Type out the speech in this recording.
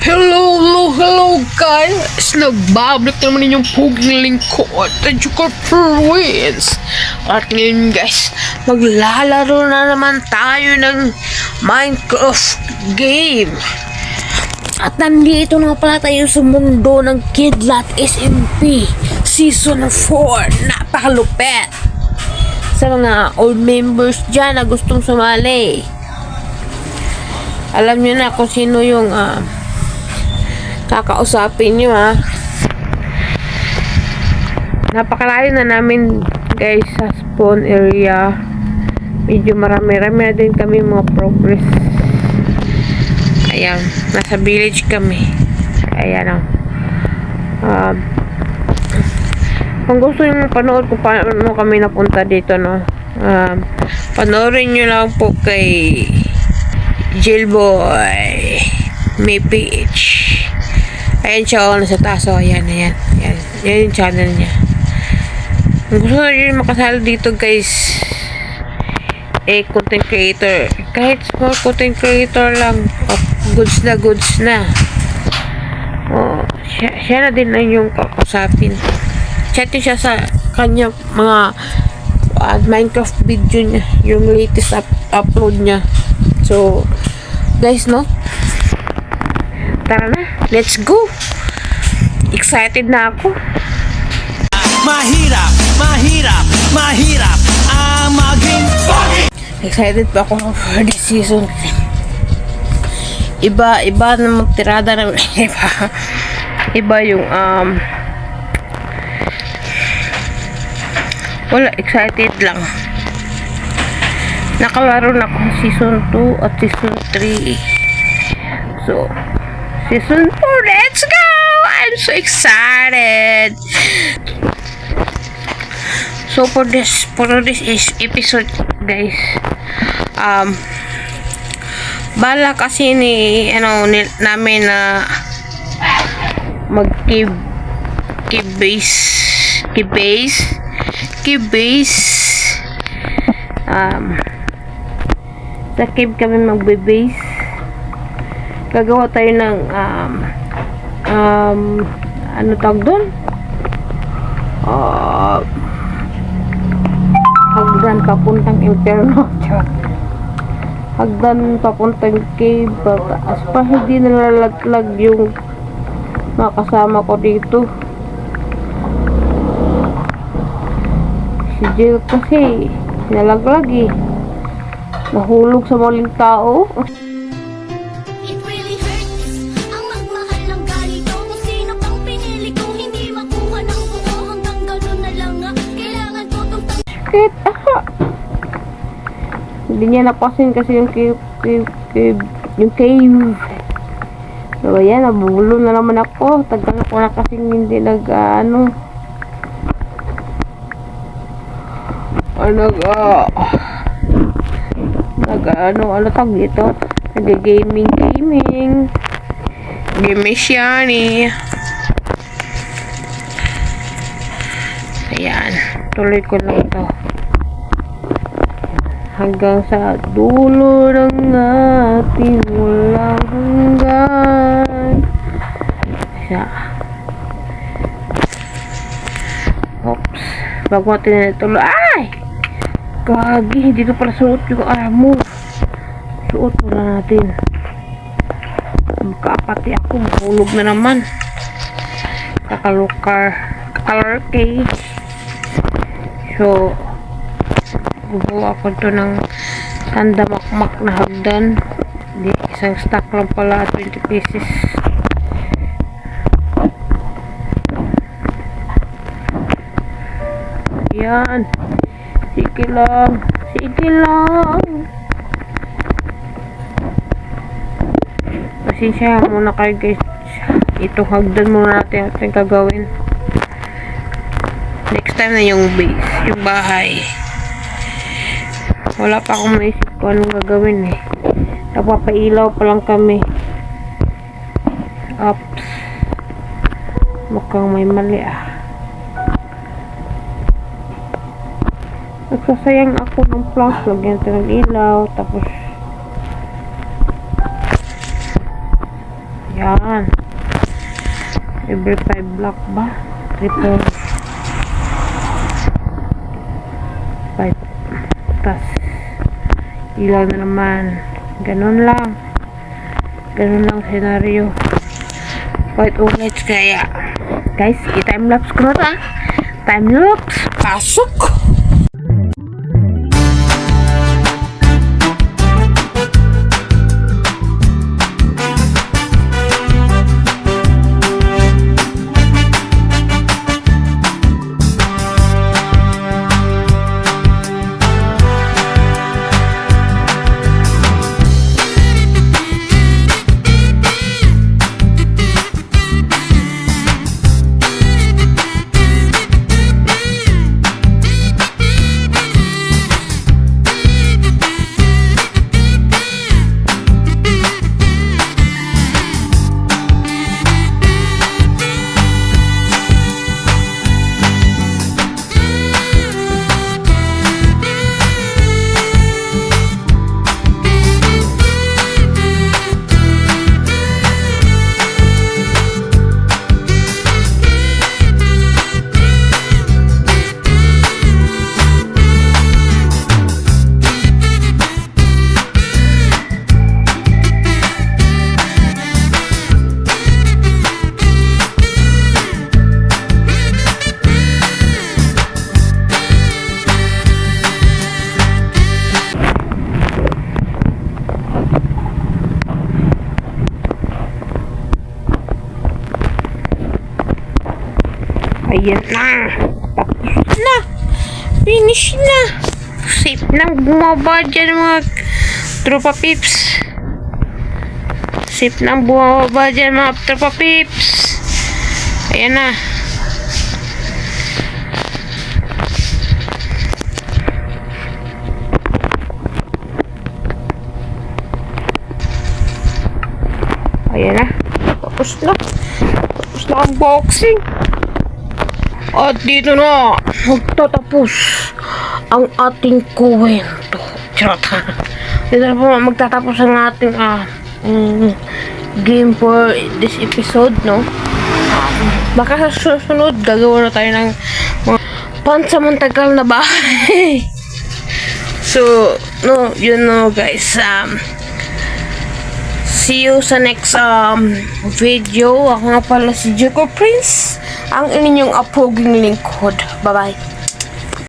Hello guys! Nagbabalik naman inyong puging lingkod, Tajuka Prince. At ngayon guys, maglalaro na naman tayo ng Minecraft game. At nandito na pala tayo sa mundo ng Kidlat SMP Season 4. Napakalupet! Sa mga old members dyan na gustong sumali, alam nyo na kung sino yung kakausapin nyo Napakalayo na namin guys sa spawn area. Medyo marami-rami na din kami mga progress. Ayan, nasa village kami. Ayan kung gusto nyo mapanood kung paano kami napunta dito, panoorin nyo lang po kay Jailboy may page. Ayan siya, nasa taas. Ayan yung channel niya. Kung gusto nyo makasali dito guys, content creator, kahit small content creator lang, goods na siya na din lang yung kakusapin. Chat siya sa kanya mga Minecraft video niya, yung latest upload niya. So guys, tara na, let's go. Excited na ako. Mahirap maging pogi. Excited pa ako for this season. Iba na magtirada na iba yung wala, excited lang. Nakalaro na ako season 2 at season 3. So season 4, let's go! I'm so excited. So for this episode guys, bala kasi namin na mag cave base. Sa cave kami magbe-base. Gagawa tayo ng ano tawag doon? Hagdan papuntang inferno. Hagdan papuntang cave. As pa hindi nalalaglag yung makasama ko dito. Si Jill kasi nalaglag nahulog sa maling tao. It really hurts ang magmahal ng ganito. Kung sino pang pinili kong hindi makuha ng buo. Hanggang ganun na lang kailangan ko itong Shit, hindi niya napasin kasi yung cave. So ayan, nabulo na naman ako. Tagal ako na kasi hindi ano tawag dito? Nag-gaming. Gaming siya Ayan, tuloy ko lang to hanggang sa dulo ng ating walang hanggan. Oops, bago natin na ituloy. Ay! Gagi, hindi ko pala suot yung armor. Suot muna natin. Magkapati ako, mahulog na naman. Kakalor cage. So gumawa ko ito ng tandamakmak na hagdan. Isang stack lang pala, 20 pieces. Yan, sige lang. Pasensya muna kayo guys, itong hagdan muna natin gagawin. Next time na yung base, yung bahay. Wala pa akong maisip kung anong gagawin Napapailaw pa lang kami. Oops, mukhang may mali nagsasayang ako ng planks. Lagyan ito ng ilaw, tapos Yan. Every 5 block ba? 3, 4, 5. Tas, ilaw na naman. Ganun lang. Ganun lang senaryo. White ulit kaya. Guys, i-timelapse ko na ta. Timelapse. Pasok! Ayan na. Tapos na. Finish na. Safe nang bumaba dyan mga tropa pips. Safe nang bumaba dyan mga tropa pips. Ayan na. Ayan na. Tapos na. Tapos na ang boxing. At dito na, magtatapos ang ating kwento. Charot. Dito na po magtatapos ang ating game for this episode, no? Baka sa susunod, gagawa na tayo ng mga pansamantagal na bahay. So, no, you know guys, see you sa next video. Ako nga pala si Jacob Prince, ang inyong apoging lingkod. Bye-bye.